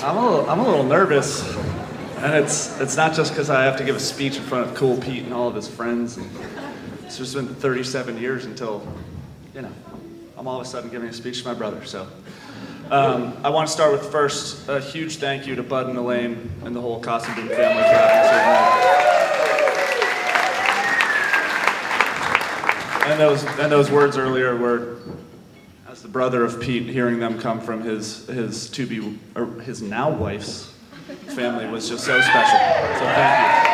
I'm a little nervous, and it's not just because I have to give a speech in front of Cool Pete and all of his friends. And it's just been 37 years until, I'm all of a sudden giving a speech to my brother. So I want to start with first a huge thank you to Bud and Elaine and the whole Costume family for having us here tonight. And those words earlier were, as the brother of Pete, hearing them come from his now wife's family was just so special. So thank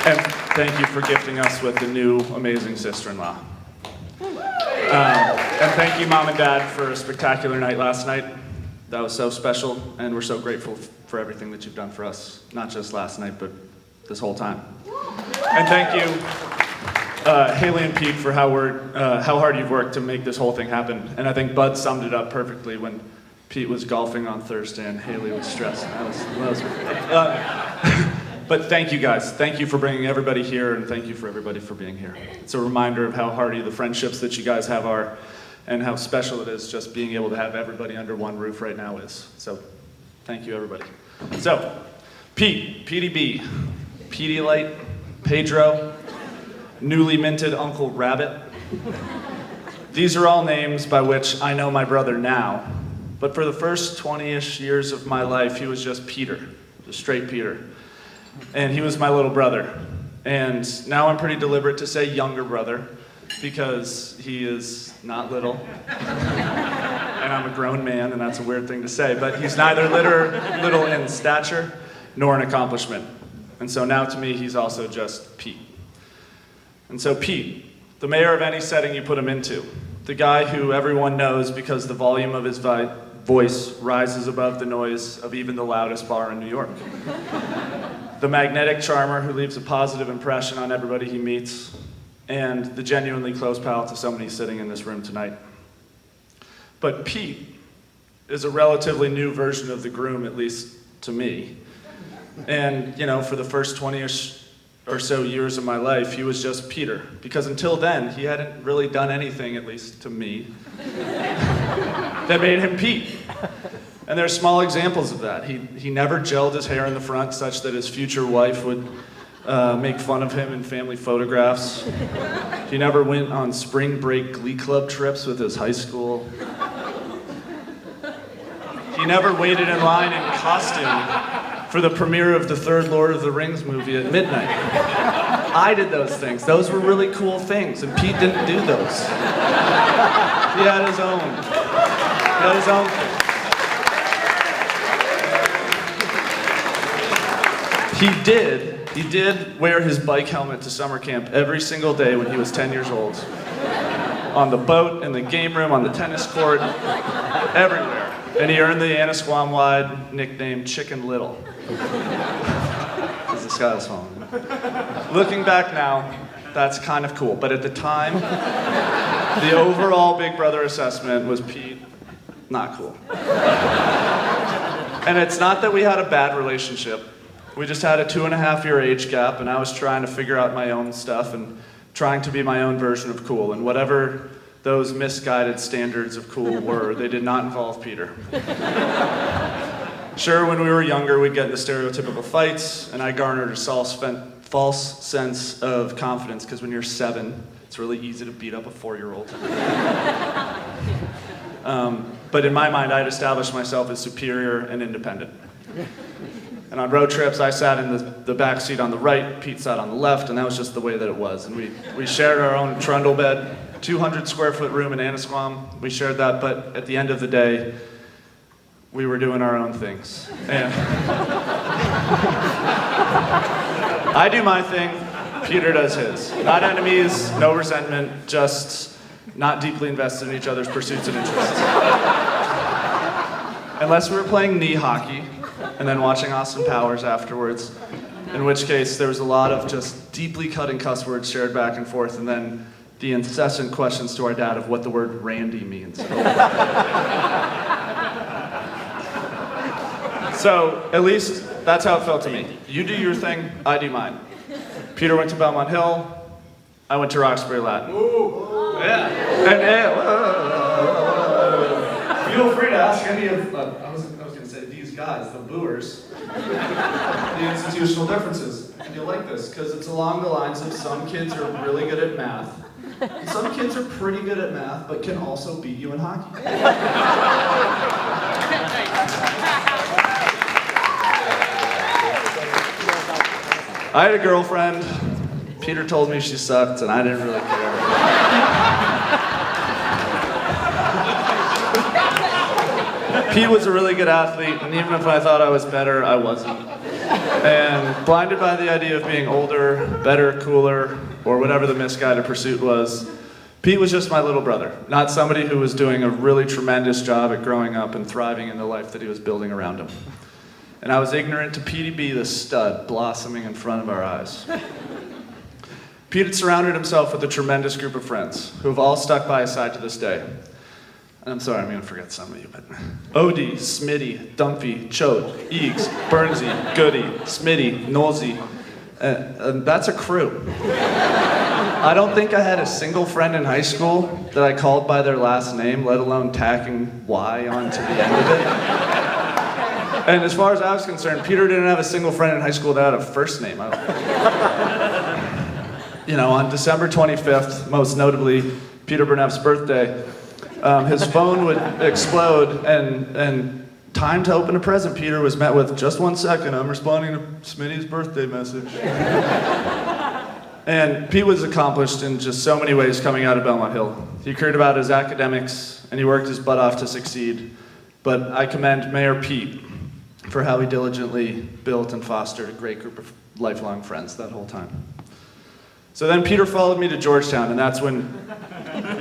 you. And thank you for gifting us with the new amazing sister-in-law. And thank you, Mom and Dad, for a spectacular night last night. That was so special, and we're so grateful for everything that you've done for us, not just last night, but this whole time. And thank you, Hailey and Pete, for how hard you've worked to make this whole thing happen. And I think Bud summed it up perfectly when Pete was golfing on Thursday and Hailey was stressed. But thank you guys. Thank you for bringing everybody here, and thank you for everybody for being here. It's a reminder of how hearty the friendships that you guys have are, and how special it is just being able to have everybody under one roof right now is. So thank you, everybody. So, Pete, PDB, Pedialyte, Pedro, newly minted Uncle Rabbit. These are all names by which I know my brother now, but for the first 20-ish years of my life, he was just Peter, just straight Peter. And he was my little brother. And now I'm pretty deliberate to say younger brother, because he is not little. And I'm a grown man, and that's a weird thing to say, but he's neither little in stature nor in accomplishment. And so now to me, he's also just Pete. And so Pete, the mayor of any setting you put him into, the guy who everyone knows because the volume of his voice rises above the noise of even the loudest bar in New York. The magnetic charmer who leaves a positive impression on everybody he meets, and the genuinely close pal to somebody sitting in this room tonight. But Pete is a relatively new version of the groom, at least to me. And, for the first 20-ish or so years of my life, he was just Peter. Because until then, he hadn't really done anything, at least to me, that made him Pete. And there's small examples of that. He never gelled his hair in the front such that his future wife would make fun of him in family photographs. He never went on spring break glee club trips with his high school. He never waited in line in costume for the premiere of the third Lord of the Rings movie at midnight. I did those things. Those were really cool things, and Pete didn't do those. He had his own. Thing. He did wear his bike helmet to summer camp every single day when he was 10 years old. On the boat, in the game room, on the tennis court, everywhere. And he earned the Annisquam-wide nickname Chicken Little. He's the Scottish home. Looking back now, that's kind of cool. But at the time, the overall Big Brother assessment was Pete, not cool. And it's not that we had a bad relationship. We just had a 2.5-year age gap, and I was trying to figure out my own stuff and trying to be my own version of cool. And whatever those misguided standards of cool were, they did not involve Peter. Sure, when we were younger, we'd get into stereotypical fights, and I garnered a false sense of confidence, because when you're 7, it's really easy to beat up a 4-year-old. But in my mind, I'd established myself as superior and independent. And on road trips, I sat in the back seat on the right, Pete sat on the left, and that was just the way that it was. And we shared our own trundle bed, 200 square foot room in Annisquam. We shared that, but at the end of the day, we were doing our own things. And I do my thing, Peter does his. Not enemies, no resentment, just not deeply invested in each other's pursuits and interests. Unless we were playing knee hockey, and then watching Austin Powers afterwards, in which case there was a lot of just deeply cutting cuss words shared back and forth, and then the incessant questions to our dad of what the word Randy means. So, at least that's how it felt to me. You do your thing, I do mine. Peter went to Belmont Hill, I went to Roxbury Latin. Ooh. Yeah. And, feel free to ask any of, I was going to say these guys, the booers, the institutional differences. And you'll like this, because it's along the lines of some kids are really good at math, and some kids are pretty good at math, but can also beat you in hockey. I had a girlfriend. Peter told me she sucked, and I didn't really care. Pete was a really good athlete, and even if I thought I was better, I wasn't. And blinded by the idea of being older, better, cooler, or whatever the misguided pursuit was, Pete was just my little brother, not somebody who was doing a really tremendous job at growing up and thriving in the life that he was building around him. And I was ignorant to Petey B, the stud, blossoming in front of our eyes. Pete had surrounded himself with a tremendous group of friends who have all stuck by his side to this day. And I'm sorry, I'm going to forget some of you, but Odie, Smitty, Dumpy, Choate, Eags, Burnsy, Goody, Smitty, Nolsey. That's a crew. I don't think I had a single friend in high school that I called by their last name, let alone tacking Y onto the end of it. And as far as I was concerned, Peter didn't have a single friend in high school that had a first name. You know, on December 25th, most notably Peter Burneff's birthday, his phone would explode, and time to open a present, Peter, was met with, "Just 1 second, I'm responding to Smitty's birthday message." And Pete was accomplished in just so many ways coming out of Belmont Hill. He cared about his academics, and he worked his butt off to succeed. But I commend Mayor Pete for how he diligently built and fostered a great group of lifelong friends that whole time. So then Peter followed me to Georgetown, and that's when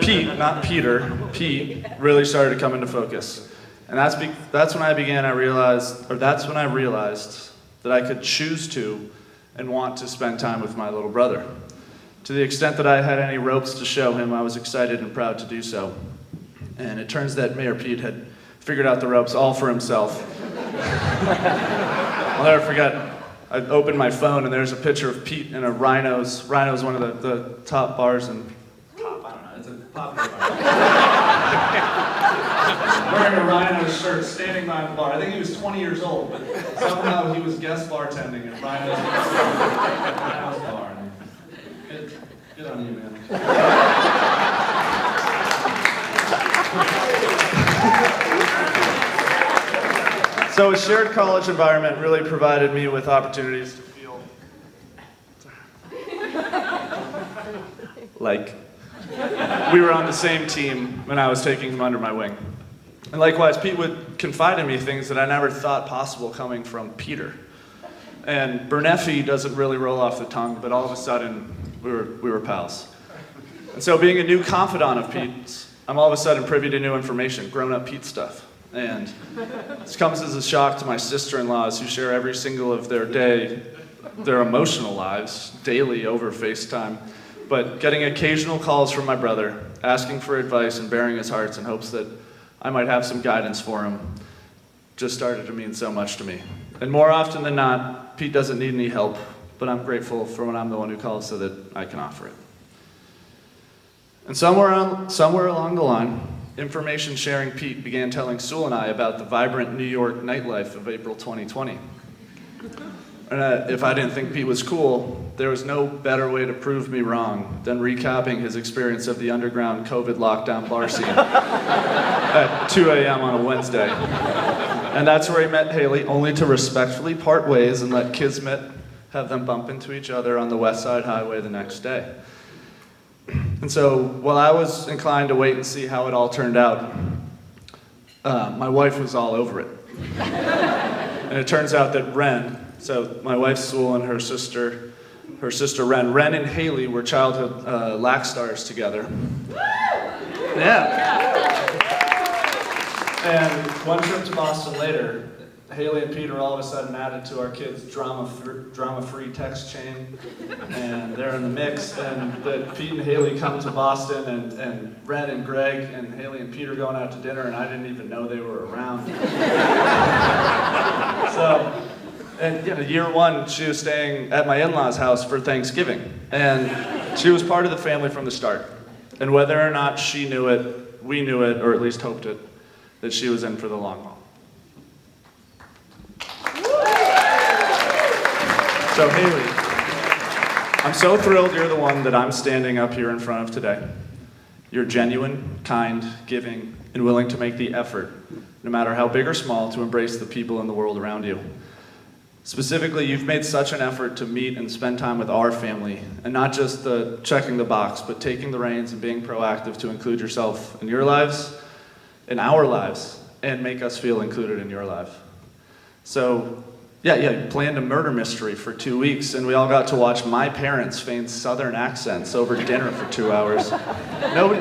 Pete, not Peter, Pete really started to come into focus. And that's when I realized that I could choose to and want to spend time with my little brother. To the extent that I had any ropes to show him, I was excited and proud to do so. And it turns that Mayor Pete had figured out the ropes all for himself. I'll never forget, I opened my phone and there's a picture of Pete in a Rhino's. Rhino's one of the top bars in Pop, I don't know, it's a popular bar. Wearing a Rhino's shirt, standing by the bar. I think he was 20 years old, but somehow he was guest bartending at Rhino's bar. Good on you, man. So a shared college environment really provided me with opportunities to feel like we were on the same team when I was taking him under my wing. And likewise, Pete would confide in me things that I never thought possible coming from Peter. And Burneffy doesn't really roll off the tongue, but all of a sudden, we were pals. And so being a new confidant of Pete's, I'm all of a sudden privy to new information, grown-up Pete stuff. And this comes as a shock to my sister-in-laws who share every single of their emotional lives daily over FaceTime. But getting occasional calls from my brother, asking for advice and bearing his hearts in hopes that I might have some guidance for him, just started to mean so much to me. And more often than not, Pete doesn't need any help, but I'm grateful for when I'm the one who calls so that I can offer it. And somewhere along the line, information sharing Pete began telling Sewell and I about the vibrant New York nightlife of April 2020. And if I didn't think Pete was cool, there was no better way to prove me wrong than recapping his experience of the underground COVID lockdown bar scene at 2 a.m. on a Wednesday. And that's where he met Hailey, only to respectfully part ways and let Kismet have them bump into each other on the West Side Highway the next day. And so while I was inclined to wait and see how it all turned out, my wife was all over it. And it turns out that Ren, so my wife Sewell and her sister Ren and Hailey were childhood lac stars together. Yeah. And one trip to Boston later, Hailey and Peter all of a sudden added to our kids' drama-free text chain, and they're in the mix. And that Pete and Hailey come to Boston, and Ren and Greg and Hailey and Peter going out to dinner, and I didn't even know they were around. So, and year one, she was staying at my in-laws' house for Thanksgiving, and she was part of the family from the start. And whether or not she knew it, we knew it, or at least hoped it. that she was in for the long haul. So Hailey, I'm so thrilled you're the one that I'm standing up here in front of today. You're genuine, kind, giving, and willing to make the effort, no matter how big or small, to embrace the people in the world around you. Specifically, you've made such an effort to meet and spend time with our family, and not just the checking the box, but taking the reins and being proactive to include yourself in your lives, in our lives, and make us feel included in your life. So, you planned a murder mystery for 2 weeks, and we all got to watch my parents feign Southern accents over dinner for 2 hours.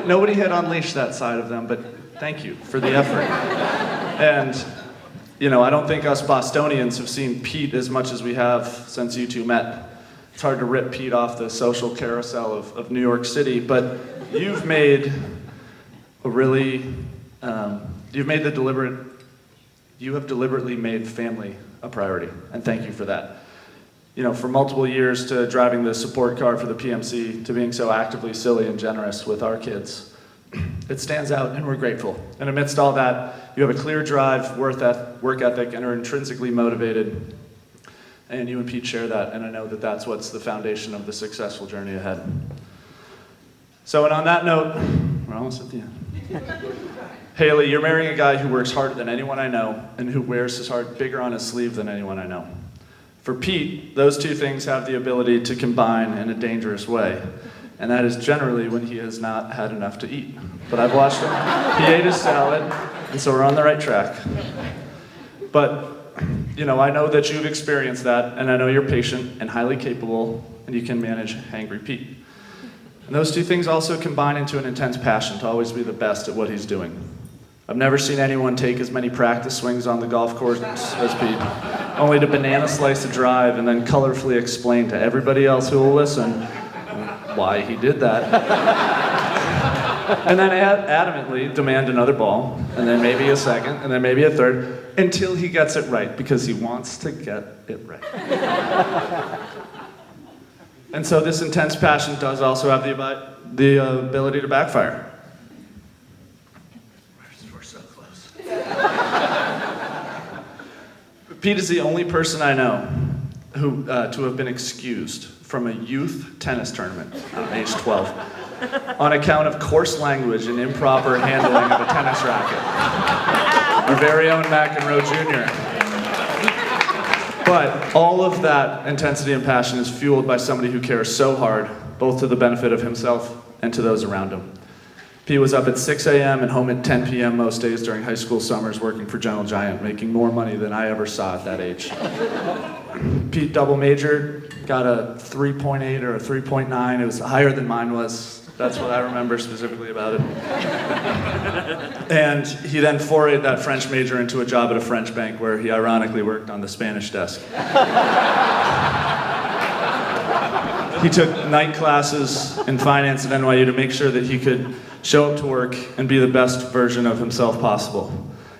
Nobody had unleashed that side of them, but thank you for the effort. And, I don't think us Bostonians have seen Pete as much as we have since you two met. It's hard to rip Pete off the social carousel of New York City, but you've made a really, you have deliberately made family a priority, and thank you for that. For multiple years, to driving the support car for the PMC, to being so actively silly and generous with our kids. It stands out, and we're grateful. And amidst all that, you have a clear drive, work ethic, and are intrinsically motivated. And you and Pete share that, and I know that that's what's the foundation of the successful journey ahead. So, and on that note, we're almost at the end. Hailey, you're marrying a guy who works harder than anyone I know, and who wears his heart bigger on his sleeve than anyone I know. For Pete, those two things have the ability to combine in a dangerous way. And that is generally when he has not had enough to eat. But I've watched him. He ate his salad, and so we're on the right track. But, I know that you've experienced that, and I know you're patient and highly capable, and you can manage Hangry Pete. And those two things also combine into an intense passion to always be the best at what he's doing. I've never seen anyone take as many practice swings on the golf course as Pete, only to banana slice a drive and then colorfully explain to everybody else who will listen why he did that. And then adamantly demand another ball, and then maybe a second, and then maybe a third, until he gets it right, because he wants to get it right. And so this intense passion does also have the ability to backfire. We're so close. Pete is the only person I know who to have been excused from a youth tennis tournament at age 12 on account of coarse language and improper handling of a tennis racket. Our very own McEnroe Jr. But all of that intensity and passion is fueled by somebody who cares so hard, both to the benefit of himself and to those around him. Pete was up at 6 a.m. and home at 10 p.m. most days during high school summers working for Gentle Giant, making more money than I ever saw at that age. Pete double majored, got a 3.8 or a 3.9. It was higher than mine was. That's what I remember specifically about it. And he then forayed that French major into a job at a French bank where he ironically worked on the Spanish desk. He took night classes in finance at NYU to make sure that he could show up to work and be the best version of himself possible.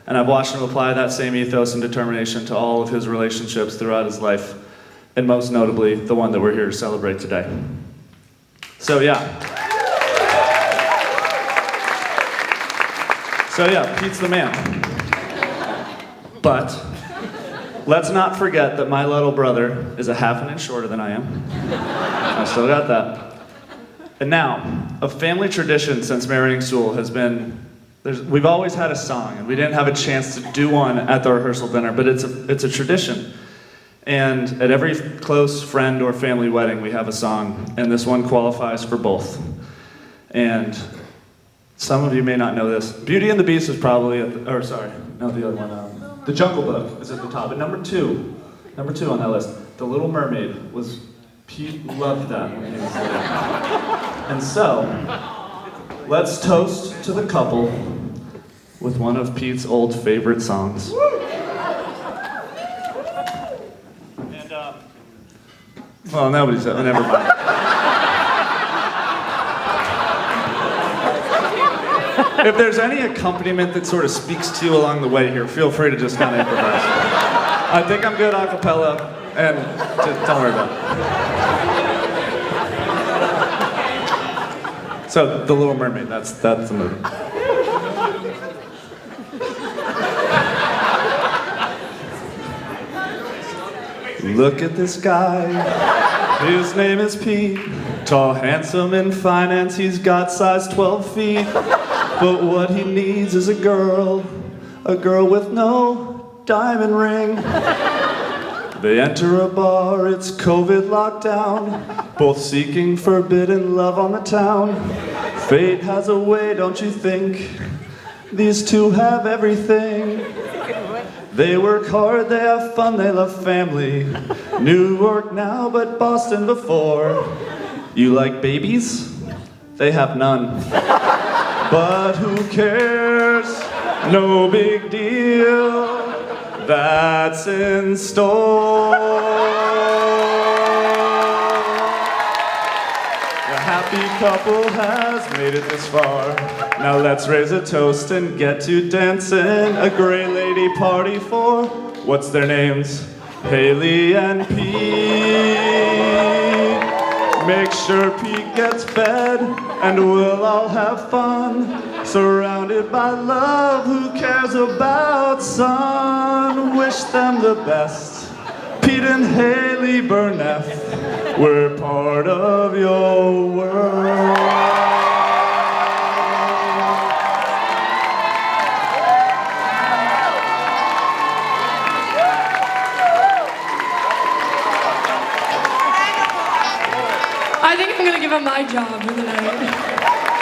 And I've watched him apply that same ethos and determination to all of his relationships throughout his life, and most notably, the one that we're here to celebrate today. So Pete's the man. But let's not forget that my little brother is a half an inch shorter than I am. I still got that. And now, a family tradition since marrying Sewell has been, we've always had a song, and we didn't have a chance to do one at the rehearsal dinner, but it's a tradition. And at every close friend or family wedding, we have a song, and this one qualifies for both. And some of you may not know this. Beauty and the Beast is probably the other one. The Jungle Book is at the top. But number two on that list, The Little Mermaid was, Pete loved that when he was little. And so, let's toast to the couple with one of Pete's old favorite songs. And, well, nobody's, never mind. If there's any accompaniment that sort of speaks to you along the way here, feel free to just kind of improvise. I think I'm good a cappella, and don't worry about it. So, The Little Mermaid, that's the movie. Look at this guy, his name is Pete. Tall, handsome, in finance, he's got size 12 feet. But what he needs is a girl with no diamond ring. They enter a bar, it's COVID lockdown, both seeking forbidden love on the town. Fate has a way, don't you think? These two have everything. They work hard, they have fun, they love family. New York now, but Boston before. You like babies? They have none. But who cares? No big deal. That's in store. The happy couple has made it this far. Now let's raise a toast and get to dancing. A gray lady party for, what's their names? Hailey and Pete. Make sure Pete gets fed and we'll all have fun. Surrounded by love, who cares about sun? Wish them the best. Pete and Hailey Burnett, we're part of your world. I think I'm gonna give him my job for the night.